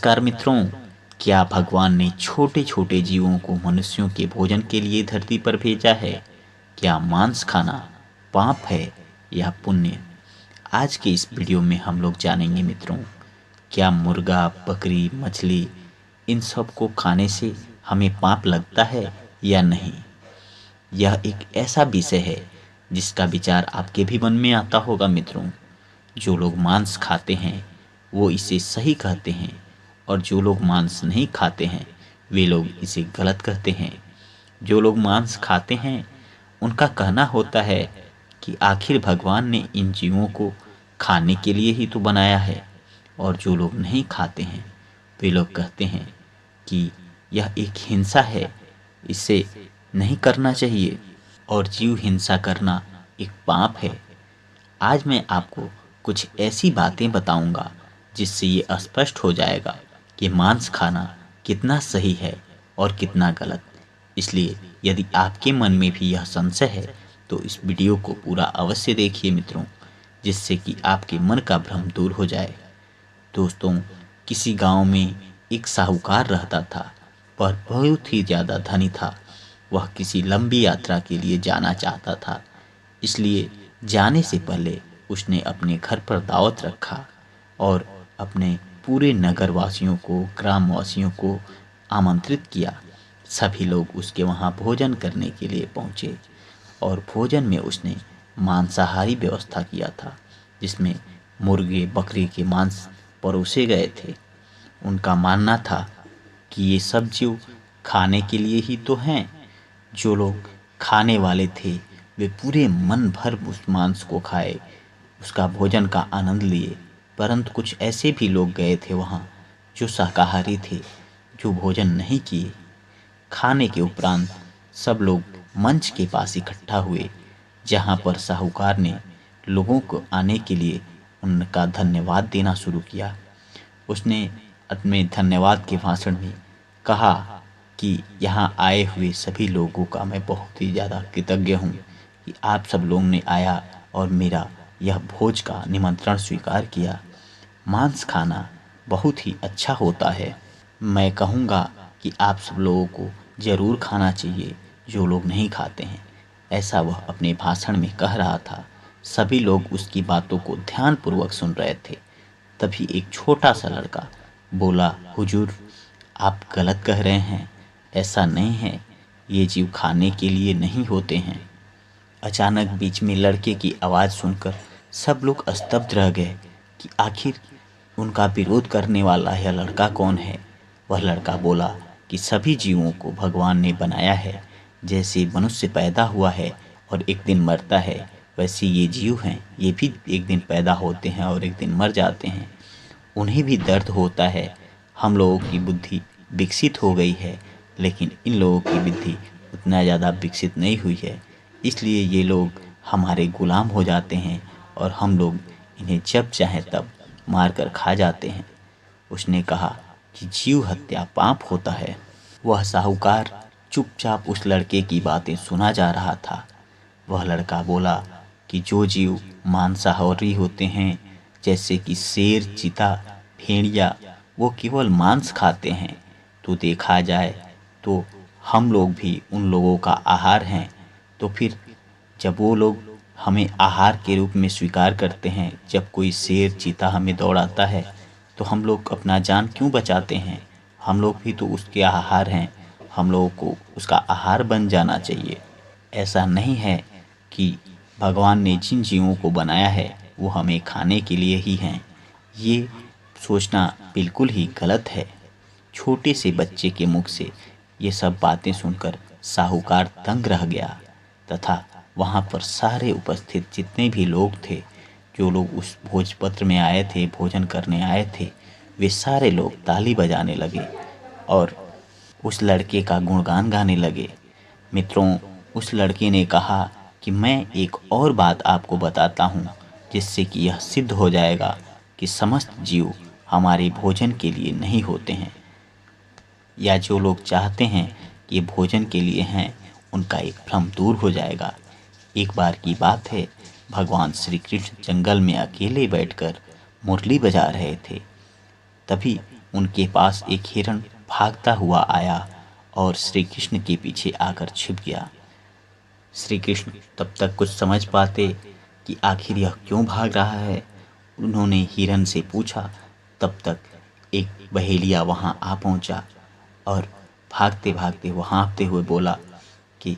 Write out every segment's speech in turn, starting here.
नमस्कार मित्रों। क्या भगवान ने छोटे छोटे जीवों को मनुष्यों के भोजन के लिए धरती पर भेजा है? क्या मांस खाना पाप है या पुण्य? आज के इस वीडियो में हम लोग जानेंगे मित्रों, क्या मुर्गा, बकरी, मछली इन सब को खाने से हमें पाप लगता है या नहीं। यह एक ऐसा विषय है जिसका विचार आपके भी मन में आता होगा मित्रों। जो लोग मांस खाते हैं वो इसे सही कहते हैं और जो लोग मांस नहीं खाते हैं वे लोग इसे गलत कहते हैं। जो लोग मांस खाते हैं उनका कहना होता है कि आखिर भगवान ने इन जीवों को खाने के लिए ही तो बनाया है, और जो लोग नहीं खाते हैं वे लोग कहते हैं कि यह एक हिंसा है, इसे नहीं करना चाहिए और जीव हिंसा करना एक पाप है। आज मैं आपको कुछ ऐसी बातें बताऊंगा जिससे ये स्पष्ट हो जाएगा कि मांस खाना कितना सही है और कितना गलत। इसलिए यदि आपके मन में भी यह संशय है तो इस वीडियो को पूरा अवश्य देखिए मित्रों, जिससे कि आपके मन का भ्रम दूर हो जाए। दोस्तों, किसी गांव में एक साहूकार रहता था। वह बहुत ही ज़्यादा धनी था। वह किसी लंबी यात्रा के लिए जाना चाहता था, इसलिए जाने से पहले उसने अपने घर पर दावत रखा और अपने पूरे नगर वासियों को, ग्राम वासियों को आमंत्रित किया। सभी लोग उसके वहाँ भोजन करने के लिए पहुँचे और भोजन में उसने मांसाहारी व्यवस्था किया था, जिसमें मुर्गे, बकरी के मांस परोसे गए थे। उनका मानना था कि ये सब जीव खाने के लिए ही तो हैं। जो लोग खाने वाले थे वे पूरे मन भर उस मांस को खाए, उसका भोजन का आनंद लिए। परंतु कुछ ऐसे भी लोग गए थे वहाँ जो शाकाहारी थे, जो भोजन नहीं किए। खाने के उपरांत सब लोग मंच के पास इकट्ठा हुए, जहाँ पर साहूकार ने लोगों को आने के लिए उनका धन्यवाद देना शुरू किया। उसने अपने धन्यवाद के भाषण में कहा कि यहाँ आए हुए सभी लोगों का मैं बहुत ही ज़्यादा कृतज्ञ हूँ कि आप सब लोगों ने आया और मेरा यह भोज का निमंत्रण स्वीकार किया। मांस खाना बहुत ही अच्छा होता है। मैं कहूँगा कि आप सब लोगों को ज़रूर खाना चाहिए जो लोग नहीं खाते हैं। ऐसा वह अपने भाषण में कह रहा था। सभी लोग उसकी बातों को ध्यानपूर्वक सुन रहे थे। तभी एक छोटा सा लड़का बोला, हुजूर, आप गलत कह रहे हैं, ऐसा नहीं है, ये जीव खाने के लिए नहीं होते हैं। अचानक बीच में लड़के की आवाज़ सुनकर सब लोग स्तब्ध रह गए कि आखिर उनका विरोध करने वाला यह लड़का कौन है। वह लड़का बोला कि सभी जीवों को भगवान ने बनाया है। जैसे मनुष्य पैदा हुआ है और एक दिन मरता है, वैसे ये जीव हैं, ये भी एक दिन पैदा होते हैं और एक दिन मर जाते हैं। उन्हें भी दर्द होता है। हम लोगों की बुद्धि विकसित हो गई है, लेकिन इन लोगों की बुद्धि उतना ज़्यादा विकसित नहीं हुई है, इसलिए ये लोग हमारे गुलाम हो जाते हैं और हम लोग इन्हें जब चाहें तब मार कर खा जाते हैं। उसने कहा कि जीव हत्या पाप होता है। वह साहूकार चुपचाप उस लड़के की बातें सुना जा रहा था। वह लड़का बोला कि जो जीव मांसाहारी होते हैं, जैसे कि शेर, चीता, भेड़िया, वो केवल मांस खाते हैं। तो देखा जाए तो हम लोग भी उन लोगों का आहार हैं। तो फिर जब वो लोग हमें आहार के रूप में स्वीकार करते हैं, जब कोई शेर, चीता हमें दौड़ाता है, तो हम लोग अपना जान क्यों बचाते हैं? हम लोग भी तो उसके आहार हैं। हम लोगों को उसका आहार बन जाना चाहिए। ऐसा नहीं है कि भगवान ने जिन जीवों को बनाया है वो हमें खाने के लिए ही हैं। ये सोचना बिल्कुल ही गलत है। छोटे से बच्चे के मुख से ये सब बातें सुनकर साहूकार दंग रह गया तथा वहाँ पर सारे उपस्थित जितने भी लोग थे, जो लोग उस भोजपत्र में आए थे, भोजन करने आए थे, वे सारे लोग ताली बजाने लगे और उस लड़के का गुणगान गाने लगे। मित्रों, उस लड़के ने कहा कि मैं एक और बात आपको बताता हूँ, जिससे कि यह सिद्ध हो जाएगा कि समस्त जीव हमारे भोजन के लिए नहीं होते हैं, या जो लोग चाहते हैं कि भोजन के लिए हैं उनका एक भ्रम दूर हो जाएगा। एक बार की बात है, भगवान श्री कृष्ण जंगल में अकेले बैठकर मुरली बजा रहे थे। तभी उनके पास एक हिरण भागता हुआ आया और श्री कृष्ण के पीछे आकर छिप गया। श्री कृष्ण तब तक कुछ समझ पाते कि आखिर यह क्यों भाग रहा है, उन्होंने हिरण से पूछा। तब तक एक बहेलिया वहाँ आ पहुँचा और भागते भागते वो हाँफते हुए बोला कि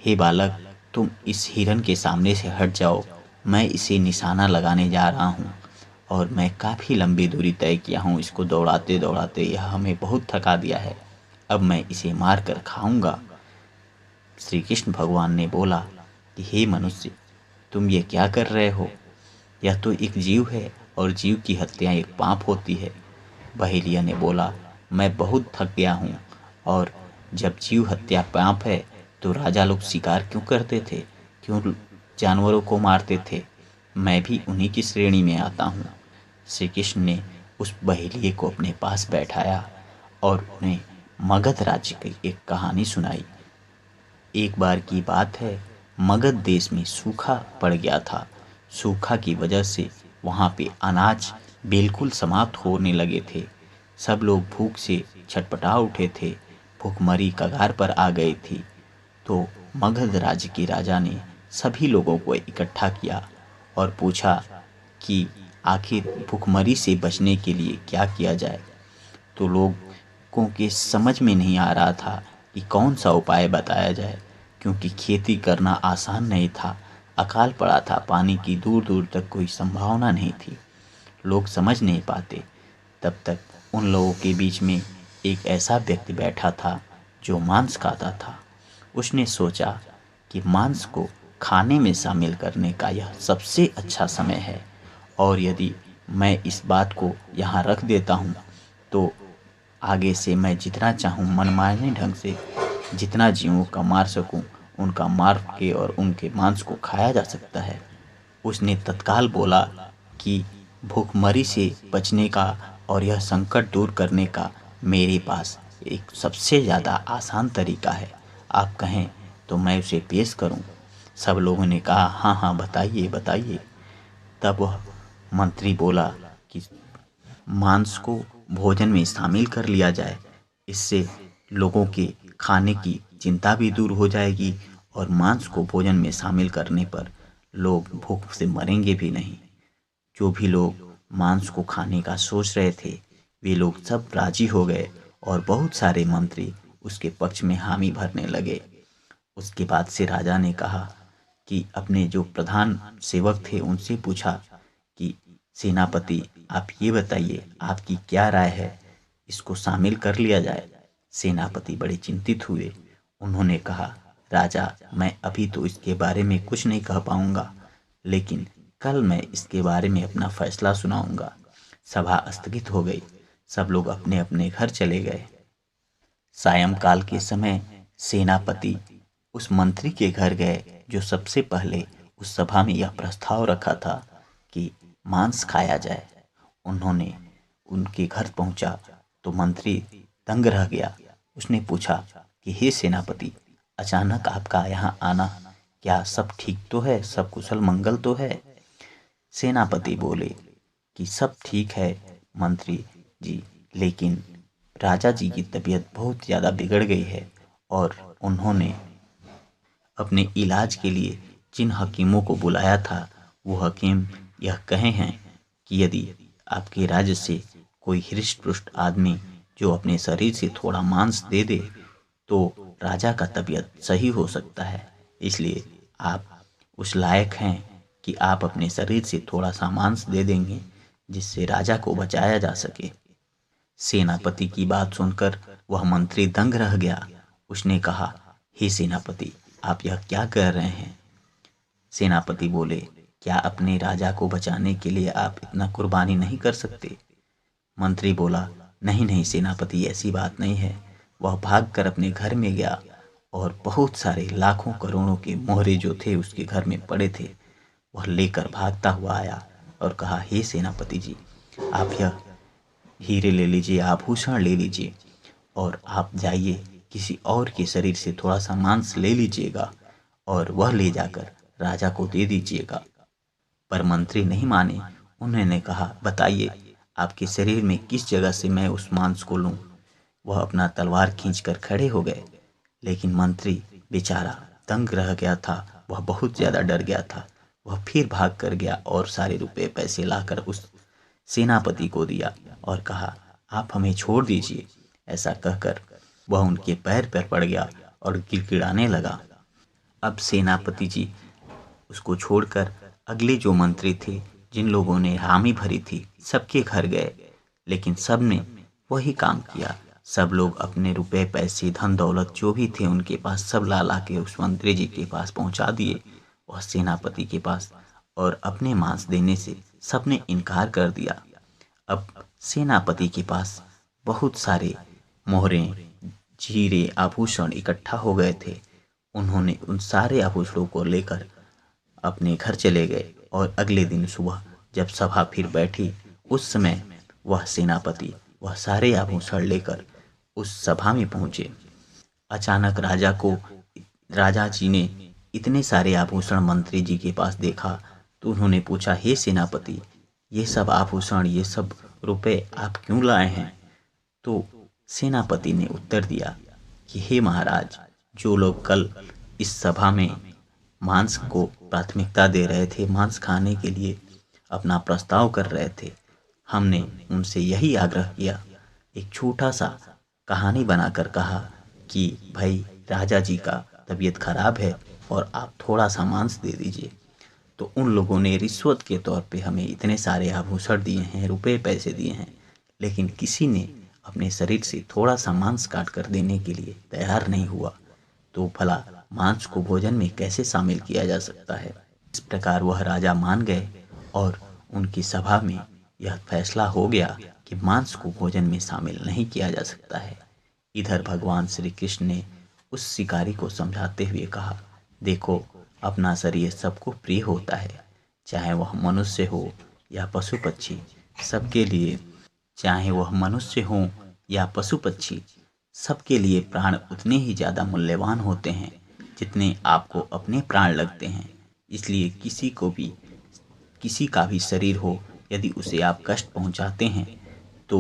हे बालक, तुम इस हिरण के सामने से हट जाओ, मैं इसे निशाना लगाने जा रहा हूँ और मैं काफ़ी लंबी दूरी तय किया हूँ। इसको दौड़ाते दौड़ाते यह हमें बहुत थका दिया है, अब मैं इसे मार कर खाऊंगा। श्री कृष्ण भगवान ने बोला कि हे मनुष्य, तुम ये क्या कर रहे हो? यह तो एक जीव है और जीव की हत्या एक पाप होती है। बहेलिया ने बोला, मैं बहुत थक गया हूँ, और जब जीव हत्या पाप है तो राजा लोग शिकार क्यों करते थे, क्यों जानवरों को मारते थे? मैं भी उन्हीं की श्रेणी में आता हूँ। श्री कृष्ण ने उस बहेलिये को अपने पास बैठाया और उन्हें मगध राज्य की एक कहानी सुनाई। एक बार की बात है, मगध देश में सूखा पड़ गया था। सूखा की वजह से वहाँ पे अनाज बिल्कुल समाप्त होने लगे थे। सब लोग भूख से छटपटा उठे थे, भूखमरी कगार पर आ गई थी। तो मगध राज्य के राजा ने सभी लोगों को इकट्ठा किया और पूछा कि आखिर भूखमरी से बचने के लिए क्या किया जाए। तो लोगों के समझ में नहीं आ रहा था कि कौन सा उपाय बताया जाए, क्योंकि खेती करना आसान नहीं था। अकाल पड़ा था, पानी की दूर दूर तक कोई संभावना नहीं थी। लोग समझ नहीं पाते। तब तक उन लोगों के बीच में एक ऐसा व्यक्ति बैठा था जो मांस खाता था। उसने सोचा कि मांस को खाने में शामिल करने का यह सबसे अच्छा समय है, और यदि मैं इस बात को यहाँ रख देता हूँ तो आगे से मैं जितना चाहूँ मनमाने ढंग से जितना जीवों का मार सकूँ उनका मार के और उनके मांस को खाया जा सकता है। उसने तत्काल बोला कि भूखमरी से बचने का और यह संकट दूर करने का मेरे पास एक सबसे ज़्यादा आसान तरीका है, आप कहें तो मैं उसे पेश करूं। सब लोगों ने कहा, हाँ हाँ, बताइए बताइए। तब वह मंत्री बोला कि मांस को भोजन में शामिल कर लिया जाए, इससे लोगों के खाने की चिंता भी दूर हो जाएगी और मांस को भोजन में शामिल करने पर लोग भूख से मरेंगे भी नहीं। जो भी लोग मांस को खाने का सोच रहे थे वे लोग सब राजी हो गए और बहुत सारे मंत्री उसके पक्ष में हामी भरने लगे। उसके बाद से राजा ने कहा कि अपने जो प्रधान सेवक थे उनसे पूछा कि सेनापति, आप ये बताइए आपकी क्या राय है, इसको शामिल कर लिया जाए। सेनापति बड़े चिंतित हुए। उन्होंने कहा, राजा, मैं अभी तो इसके बारे में कुछ नहीं कह पाऊंगा, लेकिन कल मैं इसके बारे में अपना फैसला सुनाऊंगा। सभा स्थगित हो गई। सब लोग अपने अपने घर चले गए। सायंकाल के समय सेनापति उस मंत्री के घर गए जो सबसे पहले उस सभा में यह प्रस्ताव रखा था कि मांस खाया जाए। उन्होंने उनके घर पहुंचा तो मंत्री दंग रह गया। उसने पूछा कि हे सेनापति, अचानक आपका यहाँ आना, क्या सब ठीक तो है, सब कुशल मंगल तो है? सेनापति बोले कि सब ठीक है मंत्री जी, लेकिन राजा जी की तबीयत बहुत ज़्यादा बिगड़ गई है और उन्होंने अपने इलाज के लिए जिन हकीमों को बुलाया था वो हकीम यह कहे हैं कि यदि आपके राज्य से कोई हृष्ट पुष्ट आदमी जो अपने शरीर से थोड़ा मांस दे दे तो राजा का तबीयत सही हो सकता है। इसलिए आप उस लायक हैं कि आप अपने शरीर से थोड़ा सा मांस दे देंगे जिससे राजा को बचाया जा सके। सेनापति की बात सुनकर वह मंत्री दंग रह गया। उसने कहा, हे सेनापति, आप यह क्या कह रहे हैं? सेनापति बोले, क्या अपने राजा को बचाने के लिए आप इतना कुर्बानी नहीं कर सकते? मंत्री बोला, नहीं नहीं सेनापति, ऐसी बात नहीं है। वह भागकर अपने घर में गया और बहुत सारे लाखों करोड़ों के मोहरे जो थे उसके घर में पड़े थे वह लेकर भागता हुआ आया और कहा, हे सेनापति जी, आप यह हीरे ले लीजिए, आभूषण ले लीजिए और आप जाइए किसी और के शरीर से थोड़ा सा मांस ले लीजिएगा और वह ले जाकर राजा को दे दीजिएगा। पर मंत्री नहीं माने। उन्होंने कहा, बताइए आपके शरीर में किस जगह से मैं उस मांस को लूं? वह अपना तलवार खींचकर खड़े हो गए, लेकिन मंत्री बेचारा दंग रह गया था। वह बहुत ज्यादा डर गया था। वह फिर भाग कर गया और सारे रुपए पैसे लाकर उस सेनापति को दिया और कहा, आप हमें छोड़ दीजिए। ऐसा कहकर वह उनके पैर पर पड़ गया और गिड़गिड़ाने लगा। अब सेनापति जी उसको छोड़कर अगले जो मंत्री थे, जिन लोगों ने हामी भरी थी, सबके घर गए, लेकिन सब ने वही काम किया। सब लोग अपने रुपए पैसे धन दौलत जो भी थे उनके पास सब ला ला के उस मंत्री जी के पास पहुंचा दिए, वह सेनापति के पास, और अपने मांस देने से सबने इनकार कर दिया। अब सेनापति के पास बहुत सारे मोहरें, हीरे, आभूषण इकट्ठा हो गए थे। उन्होंने उन सारे आभूषणों को लेकर अपने घर चले गए और अगले दिन सुबह जब सभा फिर बैठी, उस समय वह सेनापति वह सारे आभूषण लेकर उस सभा में पहुंचे। अचानक राजा जी ने इतने सारे आभूषण मंत्री जी के पास देखा तो उन्होंने पूछा, हे सेनापति, ये सब आभूषण, ये सब रुपए आप क्यों लाए हैं? तो सेनापति ने उत्तर दिया कि हे महाराज, जो लोग कल इस सभा में मांस को प्राथमिकता दे रहे थे, मांस खाने के लिए अपना प्रस्ताव कर रहे थे, हमने उनसे यही आग्रह किया, एक छोटा सा कहानी बनाकर कहा कि भाई राजा जी का तबीयत खराब है और आप थोड़ा सा मांस दे दीजिए। तो उन लोगों ने रिश्वत के तौर पे हमें इतने सारे आभूषण दिए हैं, रुपए पैसे दिए हैं, लेकिन किसी ने अपने शरीर से थोड़ा सा मांस काट कर देने के लिए तैयार नहीं हुआ। तो भला मांस को भोजन में कैसे शामिल किया जा सकता है? इस प्रकार वह राजा मान गए और उनकी सभा में यह फैसला हो गया कि मांस को भोजन में शामिल नहीं किया जा सकता है। इधर भगवान श्री कृष्ण ने उस शिकारी को समझाते हुए कहा, देखो, अपना शरीर सबको प्रिय होता है, चाहे वह मनुष्य हो या पशु पक्षी, सबके लिए, चाहे वह मनुष्य हो या पशु पक्षी, सबके लिए प्राण उतने ही ज़्यादा मूल्यवान होते हैं जितने आपको अपने प्राण लगते हैं। इसलिए किसी का भी शरीर हो, यदि उसे आप कष्ट पहुंचाते हैं तो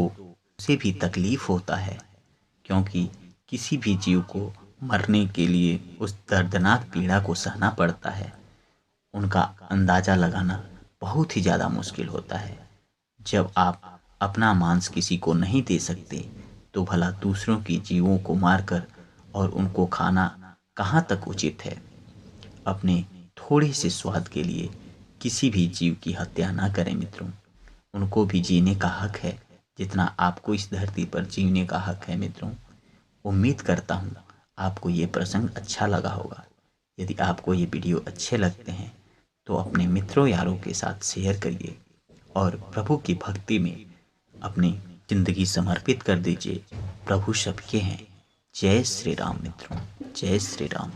उसे भी तकलीफ होता है, क्योंकि किसी भी जीव को मरने के लिए उस दर्दनाक पीड़ा को सहना पड़ता है। उनका अंदाज़ा लगाना बहुत ही ज़्यादा मुश्किल होता है। जब आप अपना मांस किसी को नहीं दे सकते तो भला दूसरों की जीवों को मारकर और उनको खाना कहाँ तक उचित है? अपने थोड़े से स्वाद के लिए किसी भी जीव की हत्या ना करें मित्रों। उनको भी जीने का हक है जितना आपको इस धरती पर जीने का हक है मित्रों। उम्मीद करता हूँ आपको ये प्रसंग अच्छा लगा होगा। यदि आपको ये वीडियो अच्छे लगते हैं तो अपने मित्रों यारों के साथ शेयर करिए और प्रभु की भक्ति में अपनी जिंदगी समर्पित कर दीजिए। प्रभु सबके हैं। जय श्री राम मित्रों, जय श्री राम।